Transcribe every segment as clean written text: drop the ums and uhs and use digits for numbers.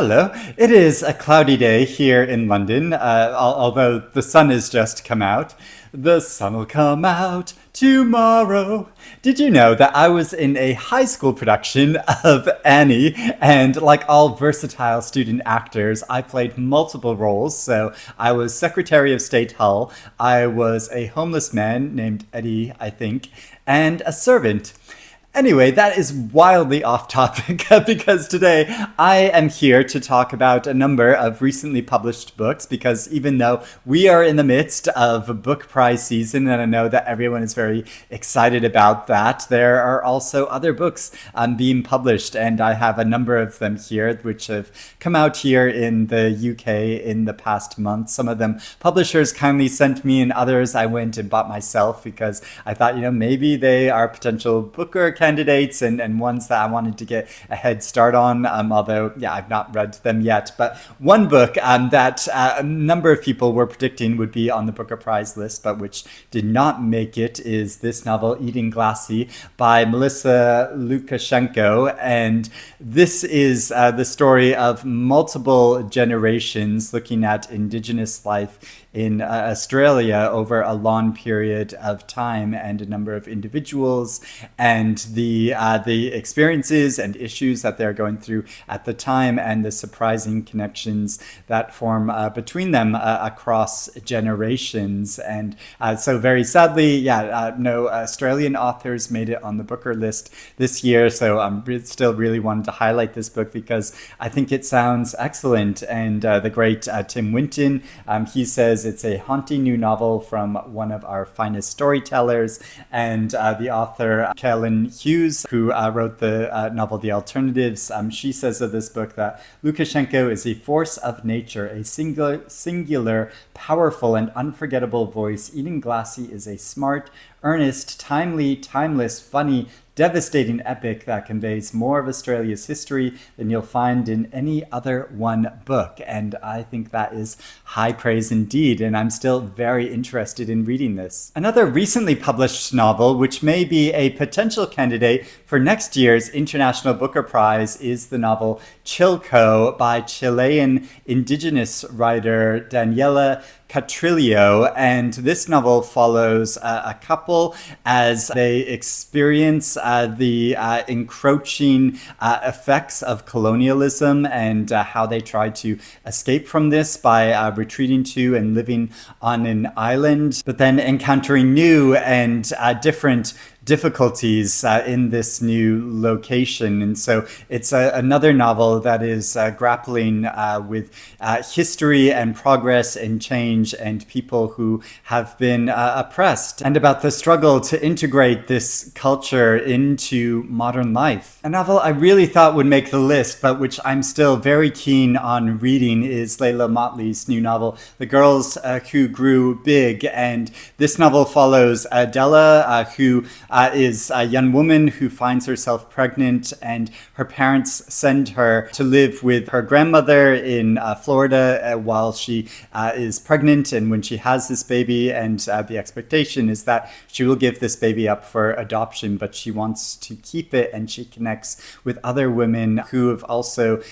Hello. It is a cloudy day here in London, although the sun has just come out. The sun will come out tomorrow. Did you know that I was in a high school production of Annie? And like all versatile student actors, I played multiple roles. So I was Secretary of State Hull, I was a homeless man named Eddie, I think, and a servant. Anyway, that is wildly off topic because today I am here to talk about a number of recently published books, because even though we are in the midst of a book prize season, and I know that everyone is very excited about that, there are also other books being published, and I have a number of them here which have come out here in the UK in the past month. Some of them publishers kindly sent me, and others I went and bought myself because I thought, maybe they are potential booker candidates and ones that I wanted to get a head start on, although, I've not read them yet. But one book that a number of people were predicting would be on the Booker Prize list, but which did not make it, is this novel, Edenglassie, by Melissa Lucashenko. And this is the story of multiple generations looking at Indigenous life in Australia over a long period of time, and a number of individuals and the experiences and issues that they're going through at the time, and the surprising connections that form between them across generations. And so very sadly, no Australian authors made it on the Booker list this year. So I'm still really wanted to highlight this book because I think it sounds excellent. And the great Tim Winton, he says it's a haunting new novel from one of our finest storytellers. And the author, Kellen Hughes, who wrote the novel The Alternatives, she says of this book that Lucashenko is a force of nature, a singular, powerful, and unforgettable voice. Edenglassie is a smart, earnest, timely, timeless, funny, devastating epic that conveys more of Australia's history than you'll find in any other one book. And I think that is high praise indeed, and I'm still very interested in reading this. Another recently published novel, which may be a potential candidate for next year's International Booker Prize, is the novel Chilco by Chilean Indigenous writer Daniela Catrileo. And this novel follows a couple as they experience the encroaching effects of colonialism, and how they try to escape from this by retreating to and living on an island, but then encountering new and different difficulties in this new location. And so it's another novel that is grappling with history and progress and change and people who have been oppressed, and about the struggle to integrate this culture into modern life. A novel I really thought would make the list, but which I'm still very keen on reading, is Leila Mottley's new novel, The Girls Who Grew Big. And this novel follows Adela, who is a young woman who finds herself pregnant, and her parents send her to live with her grandmother in Florida while she is pregnant, and when she has this baby, and the expectation is that she will give this baby up for adoption, but she wants to keep it, and she connects with other women who have also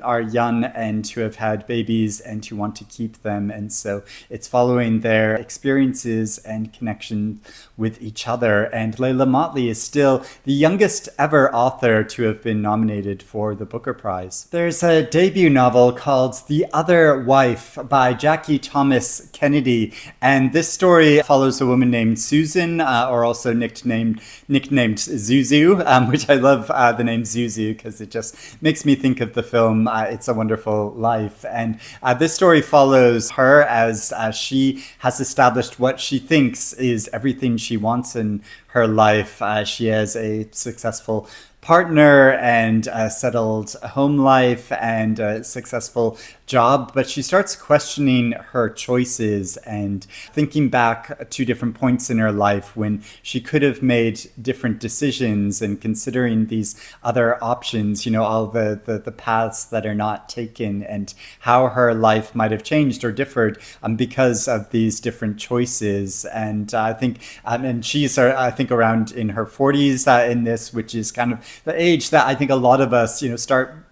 are young and who have had babies and who want to keep them. And so it's following their experiences and connection with each other. And Leila Mottley is still the youngest ever author to have been nominated for the Booker Prize. There's a debut novel called The Other Wife by Jackie Thomas Kennedy, and this story follows a woman named Susan, or also nicknamed Zuzu, which I love the name Zuzu because it just makes me think of the film It's a Wonderful Life. And this story follows her as she has established what she thinks is everything she wants in her life. She has a successful partner and a settled home life and a successful job, but she starts questioning her choices and thinking back to different points in her life when she could have made different decisions, and considering these other options, all the paths that are not taken, and how her life might have changed or differed because of these different choices. And I think, and she's, I think, around in her 40s in this, which is kind of the age that I think a lot of us, start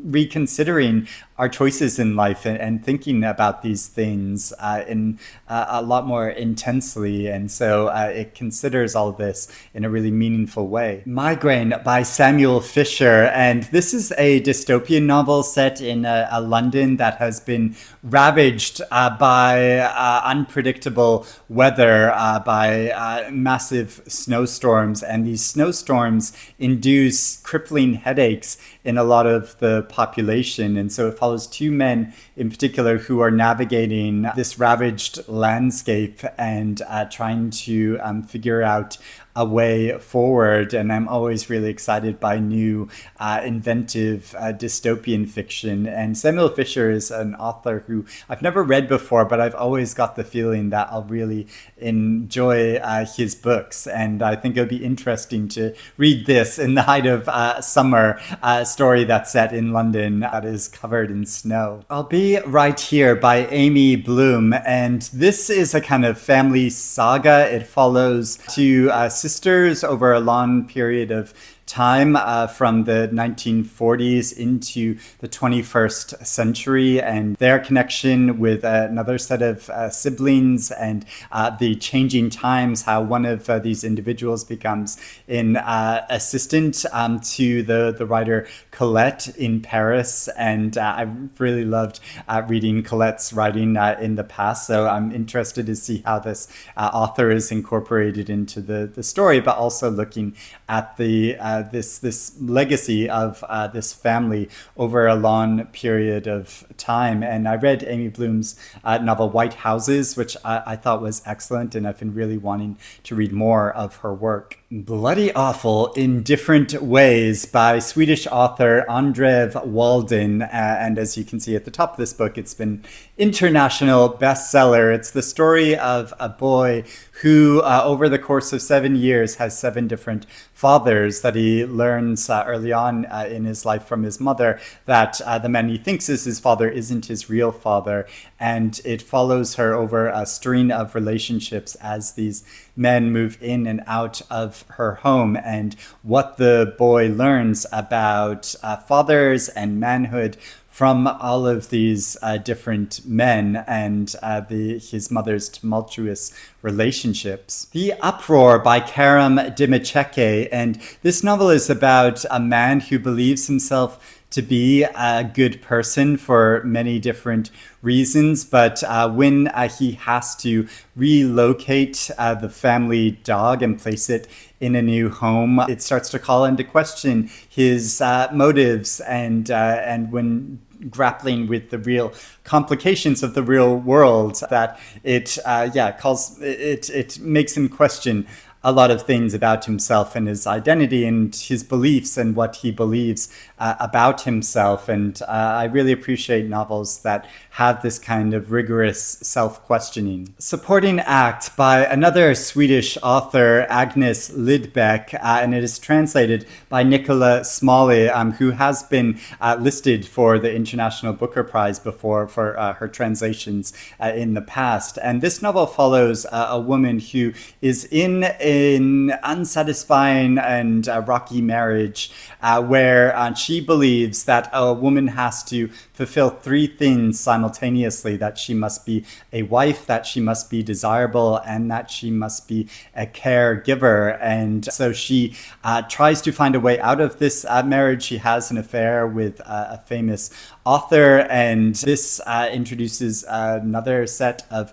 reconsidering our choices in life and thinking about these things in a lot more intensely. And so it considers all this in a really meaningful way. Migraine by Samuel Fisher. And this is a dystopian novel set in a London that has been ravaged by unpredictable weather, by massive snowstorms. And these snowstorms induce crippling headaches in a lot of the population. And so it follows two men in particular who are navigating this ravaged landscape and trying to figure out a way forward. And I'm always really excited by new, inventive dystopian fiction. And Samuel Fisher is an author who I've never read before, but I've always got the feeling that I'll really enjoy his books. And I think it'll be interesting to read this in the height of summer, story that's set in London that is covered in snow. I'll Be Right Here by Amy Bloom. And this is a kind of family saga. It follows two sisters over a long period of time from the 1940s into the 21st century, and their connection with another set of siblings, and the changing times, how one of these individuals becomes an assistant to the writer Keret in Paris. And I really loved reading Colette's writing in the past, so I'm interested to see how this author is incorporated into the story, but also looking at the this legacy of this family over a long period of time. And I read Amy Bloom's novel White Houses, which I thought was excellent, and I've been really wanting to read more of her work. Bloody Awful in Different Ways by Swedish author Andrev Walden. And as you can see at the top of this book, it's been international bestseller. It's the story of a boy who over the course of 7 years has 7 different fathers that he learns early on in his life from his mother that the man he thinks is his father isn't his real father. And it follows her over a string of relationships as these men move in and out of her home, and what the boy learns about fathers and manhood from all of these different men and his mother's tumultuous relationships. The Uproar by Karim Dimechkie. And this novel is about a man who believes himself to be a good person for many different reasons, but when he has to relocate the family dog and place it in a new home, it starts to call into question his motives, and when grappling with the real complications of the real world, that it makes him question a lot of things about himself and his identity and his beliefs and what he believes about himself. And I really appreciate novels that have this kind of rigorous self-questioning. Supporting Act by another Swedish author, Agnes Lidbeck, and it is translated by Nicola Smalley, who has been listed for the International Booker Prize before for her translations in the past. And this novel follows a woman who is in an unsatisfying and rocky marriage where she believes that a woman has to fulfill 3 things simultaneously: that she must be a wife, that she must be desirable, and that she must be a caregiver. And so she tries to find a way out of this marriage. She has an affair with a famous author, and this introduces another set of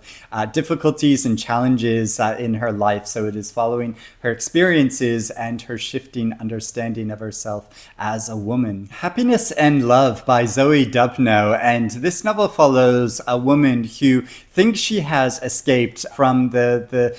difficulties and challenges in her life. So it is following her experiences and her shifting understanding of herself as a woman. Happiness and Love by Zoe Dubno, and this novel follows a woman who thinks she has escaped from the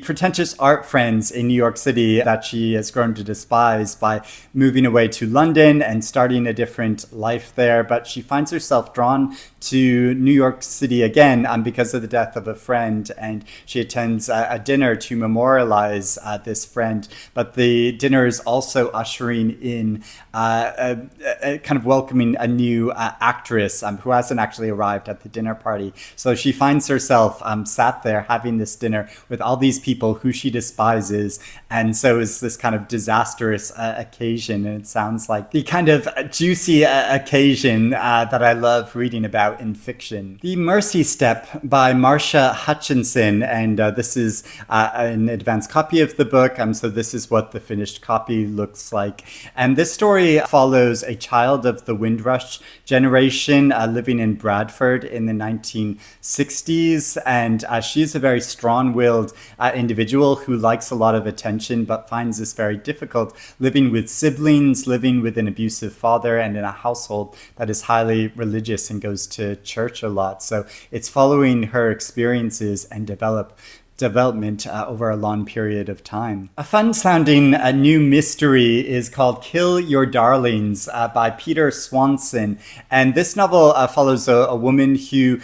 pretentious art friends in New York City that she has grown to despise by moving away to London and starting a different life there. But she finds herself drawn to New York City again because of the death of a friend, and she attends a dinner to memorialize surprise this friend. But the dinner is also ushering in kind of welcoming a new actress who hasn't actually arrived at the dinner party. So she finds herself sat there having this dinner with all these people who she despises, and so is this kind of disastrous occasion. And it sounds like the kind of juicy occasion that I love reading about in fiction. The Mercy Step by Marcia Hutchinson, and this is an advanced copy of the book, so this is what the finished copy looks like. And this story follows a child of the Windrush generation living in Bradford in the 1960s, and she's a very strong-willed individual who likes a lot of attention but finds this very difficult, living with siblings, living with an abusive father, and in a household that is highly religious and goes to church a lot. So it's following her experiences and development over a long period of time. A fun-sounding new mystery is called Kill Your Darlings by Peter Swanson. And this novel follows a woman who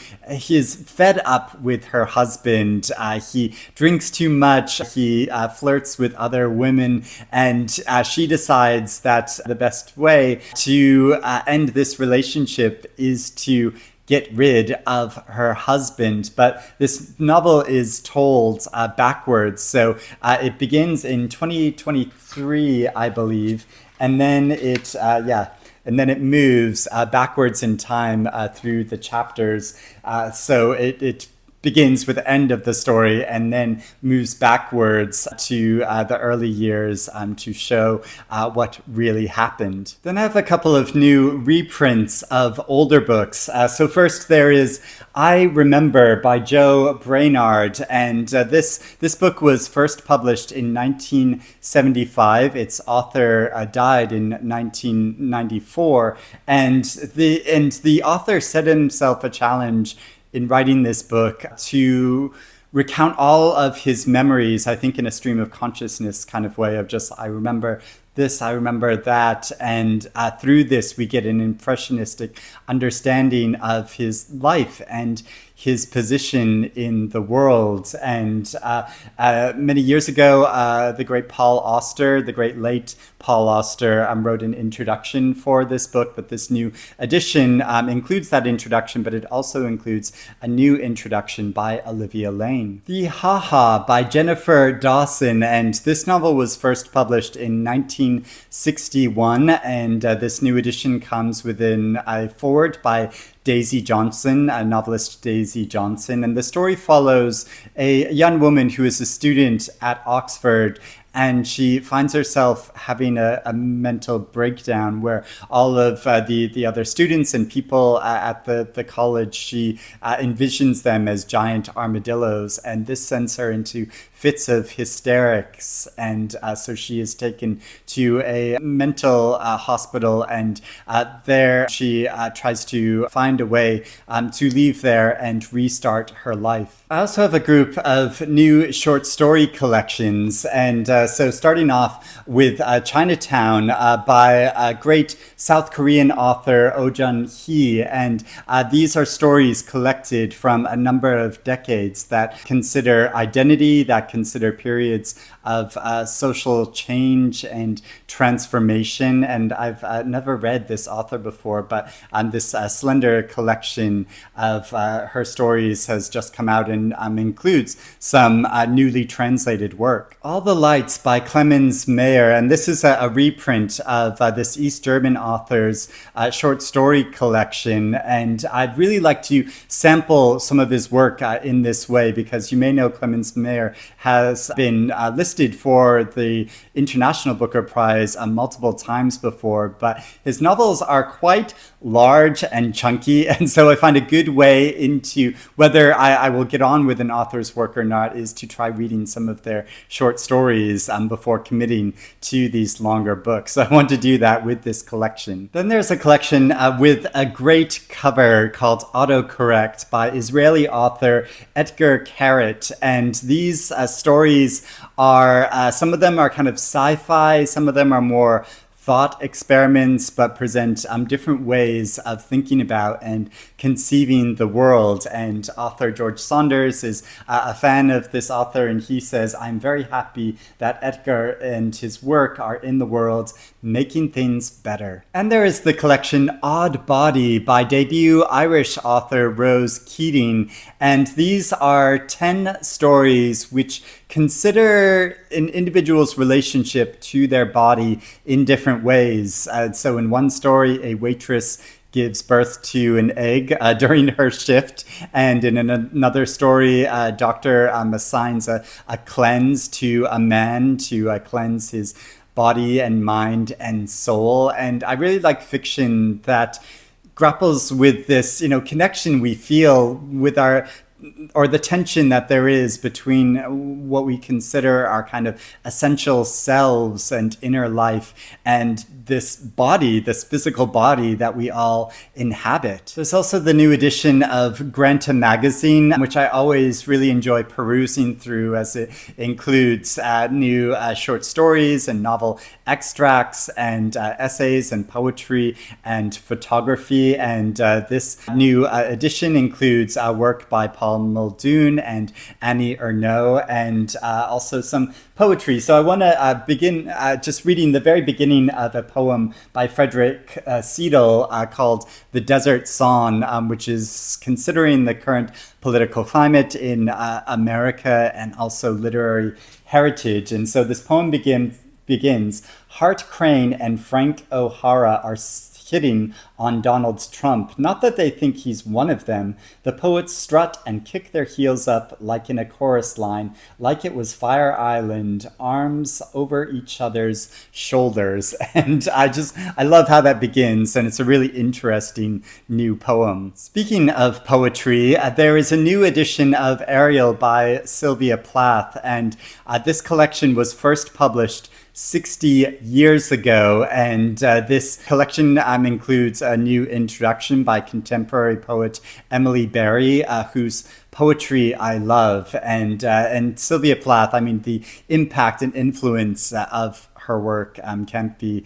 is fed up with her husband. He drinks too much, he flirts with other women, and she decides that the best way to end this relationship is to get rid of her husband. But this novel is told backwards. So it begins in 2023, I believe, and then it moves backwards in time through the chapters. So it begins with the end of the story and then moves backwards to the early years to show what really happened. Then I have a couple of new reprints of older books. So first there is I Remember by Joe Brainard, and this book was first published in 1975. Its author died in 1994, and the author set himself a challenge in writing this book to recount all of his memories, I think in a stream of consciousness kind of way of just, I remember this, I remember that. And through this, we get an impressionistic understanding of his life and his position in the world. And many years ago, the great Paul Auster, the great late Paul Auster, wrote an introduction for this book, but this new edition includes that introduction, but it also includes a new introduction by Olivia Lane. The Ha-Ha by Jennifer Dawson, and this novel was first published in 1961, and this new edition comes within a foreword by Daisy Johnson, a novelist Daisy Johnson, and the story follows a young woman who is a student at Oxford, and she finds herself having a mental breakdown where all of the other students and people at the college, she envisions them as giant armadillos, and this sends her into fits of hysterics, and so she is taken to a mental hospital, and there she tries to find a way to leave there and restart her life. I also have a group of new short story collections, and so starting off with Chinatown by a great South Korean author Oh Jung-hee, and these are stories collected from a number of decades that consider identity, that consider periods of social change and transformation. And I've never read this author before, but this slender collection of her stories has just come out and includes some newly translated work. All the Lights by Clemens Meyer, and this is a reprint of this East German author's short story collection, and I'd really like to sample some of his work in this way, because you may know Clemens Meyer has been listed for the International Booker Prize multiple times before, but his novels are quite large and chunky, and so I find a good way into whether I will get on with an author's work or not is to try reading some of their short stories before committing to these longer books. So I want to do that with this collection. Then there's a collection with a great cover called Autocorrect by Israeli author Etgar Keret, and these stories are, some of them are kind of sci-fi, some of them are more thought experiments, but present different ways of thinking about and conceiving the world. And author George Saunders is a fan of this author, and he says, "I'm very happy that Etgar and his work are in the world, making things better." And there is the collection Oddbody by debut Irish author Rose Keating. And these are 10 stories which consider an individual's relationship to their body in different ways. So in one story, a waitress gives birth to an egg during her shift. And in another story, a doctor assigns a cleanse to a man to cleanse his body and mind and soul. And I really like fiction that grapples with this, connection we feel with or the tension that there is between what we consider our kind of essential selves and inner life and this body, this physical body that we all inhabit. There's also the new edition of Granta magazine, which I always really enjoy perusing through, as it includes new short stories and novel extracts and essays and poetry and photography. And this new edition includes work by Paul Muldoon and Annie Ernaux, and also some poetry. So I want to begin just reading the very beginning of a poem by Frederick Seidel called The Desert Song, which is considering the current political climate in America and also literary heritage. And so this poem begins, Hart Crane and Frank O'Hara are hitting on Donald Trump. Not that they think he's one of them. The poets strut and kick their heels up like in a chorus line, like it was Fire Island, arms over each other's shoulders. And I love how that begins, and it's a really interesting new poem. Speaking of poetry, there is a new edition of Ariel by Sylvia Plath, and this collection was first published 60 years ago, and this collection includes a new introduction by contemporary poet Emily Berry, whose poetry I love, and Sylvia Plath. I mean, the impact and influence of her work can't be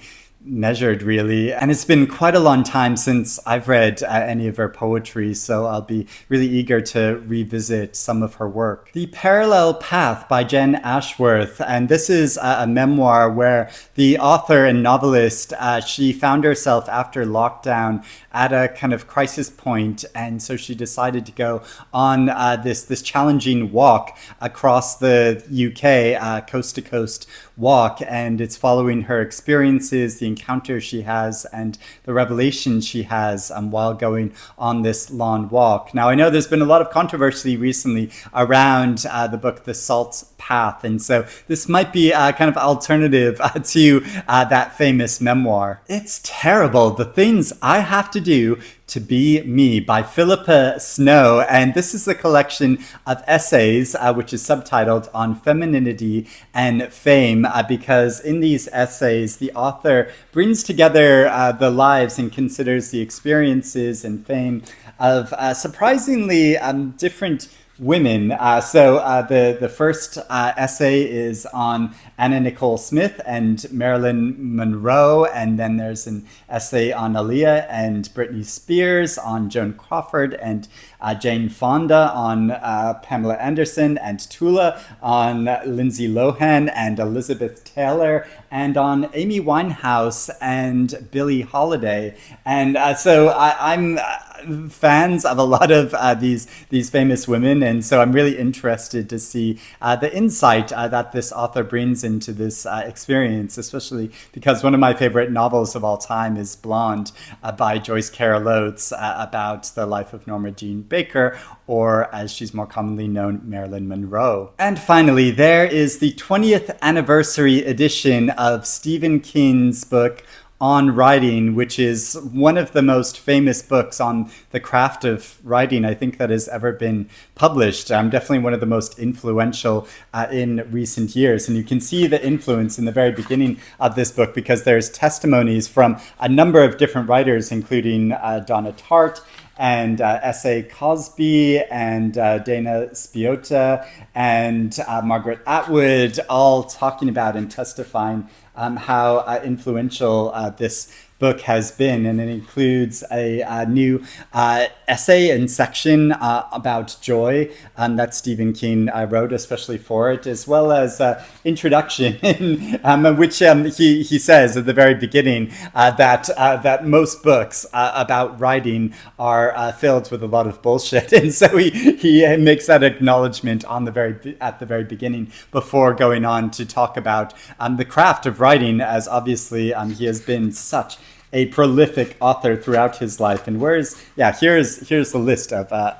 measured, really. And it's been quite a long time since I've read any of her poetry, so I'll be really eager to revisit some of her work. The Parallel Path by Jen Ashworth, and this is a memoir where the author and novelist, she found herself after lockdown at a kind of crisis point, and so she decided to go on this challenging walk across the UK, coast to coast walk, and it's following her experiences, the encounter she has, and the revelation she has while going on this long walk. Now, I know there's been a lot of controversy recently around the book The Salt Path, and so this might be a kind of alternative to that famous memoir. It's terrible, the things I have to do to be me by Philippa Snow, and this is a collection of essays which is subtitled On Femininity and Fame, because in these essays the author brings together the lives and considers the experiences and fame of surprisingly different women. So the first essay is on Anna Nicole Smith and Marilyn Monroe, and then there's an essay on Aaliyah and Britney Spears, on Joan Crawford and Jane Fonda, on Pamela Anderson and Tula, on Lindsay Lohan and Elizabeth Taylor, and on Amy Winehouse and Billie Holiday. And so I'm fans of a lot of these famous women, and so I'm really interested to see the insight that this author brings into this experience, especially because one of my favorite novels of all time is Blonde by Joyce Carol Oates, about the life of Norma Jean Baker, or as she's more commonly known, Marilyn Monroe. And finally, there is the 20th anniversary edition of Stephen King's book On Writing, which is one of the most famous books on the craft of writing I think that has ever been published. Definitely one of the most influential in recent years. And you can see the influence in the very beginning of this book because there's testimonies from a number of different writers, including Donna Tartt and S.A. Cosby and Dana Spiotta and Margaret Atwood, all talking about and testifying how influential this book has been, and it includes a new essay and section about joy that Stephen King wrote especially for it, as well as introduction, in which he says at the very beginning that most books about writing are filled with a lot of bullshit, and so he makes that acknowledgement at the very beginning before going on to talk about the craft of writing, as obviously he has been such a prolific author throughout his life. And here's the list of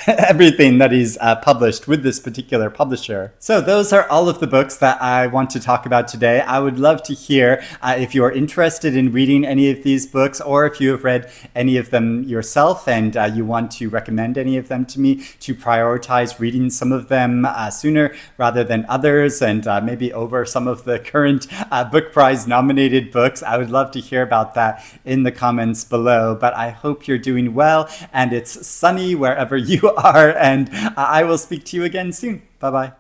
everything that he's published with this particular publisher. So those are all of the books that I want to talk about today. I would love to hear if you're interested in reading any of these books, or if you have read any of them yourself and you want to recommend any of them to me, to prioritize reading some of them sooner rather than others, and maybe over some of the current book prize nominated books. I would love to hear about that in the comments below. But I hope you're doing well and it's sunny wherever you are, and I will speak to you again soon. Bye-bye.